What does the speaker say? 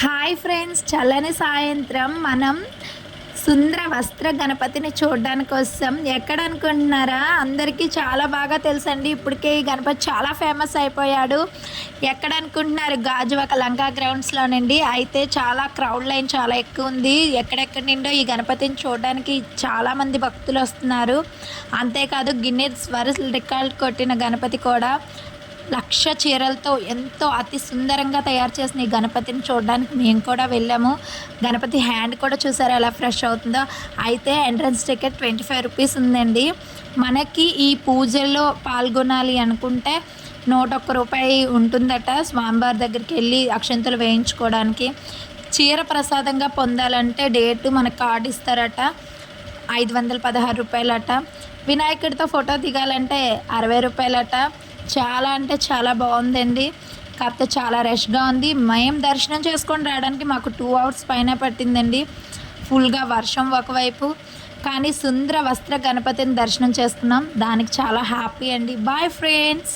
Hi friends, చల్లని సాయంత్రం మనం సుందర వస్త్ర గణపతిని చూడడానికి వస్తాం. ఎక్కడ అనుకుంటున్నారా? అందరికీ చాలా బాగా తెలుసండి. ఇప్పటికే ఈ గణపతి చాలా ఫేమస్ అయిపోయాడు. ఎక్కడ అనుకుంటున్నారు? గాజువాక లంకా గ్రౌండ్స్లోనండి. అయితే చాలా క్రౌడ్ లైన్ చాలా ఎక్కువ ఉంది. ఎక్కడెక్కడి నుండో ఈ గణపతిని చూడడానికి చాలామంది భక్తులు వస్తున్నారు. అంతేకాదు గిన్నెస్ వరల్డ్ రికార్డ్ కొట్టిన గణపతి కూడా 1,00,000 చీరలతో ఎంతో అతి సుందరంగా తయారు చేసిన ఈ గణపతిని చూడడానికి మేము కూడా వెళ్ళాము. గణపతి హ్యాండ్ కూడా చూసారా ఎలా ఫ్రెష్ అవుతుందో. అయితే ఎంట్రన్స్ టికెట్ 25 రూపీస్ ఉందండి. మనకి ఈ పూజల్లో పాల్గొనాలి అనుకుంటే 101 రూపాయి ఉంటుందట. స్వామివారి దగ్గరికి వెళ్ళి అక్షంతలు వేయించుకోవడానికి. చీర ప్రసాదంగా పొందాలంటే డేటు మనకు కార్డు ఇస్తారట. 516 రూపాయలట. వినాయకుడితో ఫోటో దిగాలంటే 60 రూపాయలట. చాలా అంటే చాలా బాగుందండి. కాకపోతే చాలా రష్గా ఉంది. మేము దర్శనం చేసుకొని రావడానికి మాకు 2 అవర్స్ పైన పట్టిందండి. ఫుల్గా వర్షం ఒకవైపు, కానీ సుందర వస్త్ర గణపతిని దర్శనం చేసుకున్నాం. దానికి చాలా హ్యాపీ అండి. Bye friends.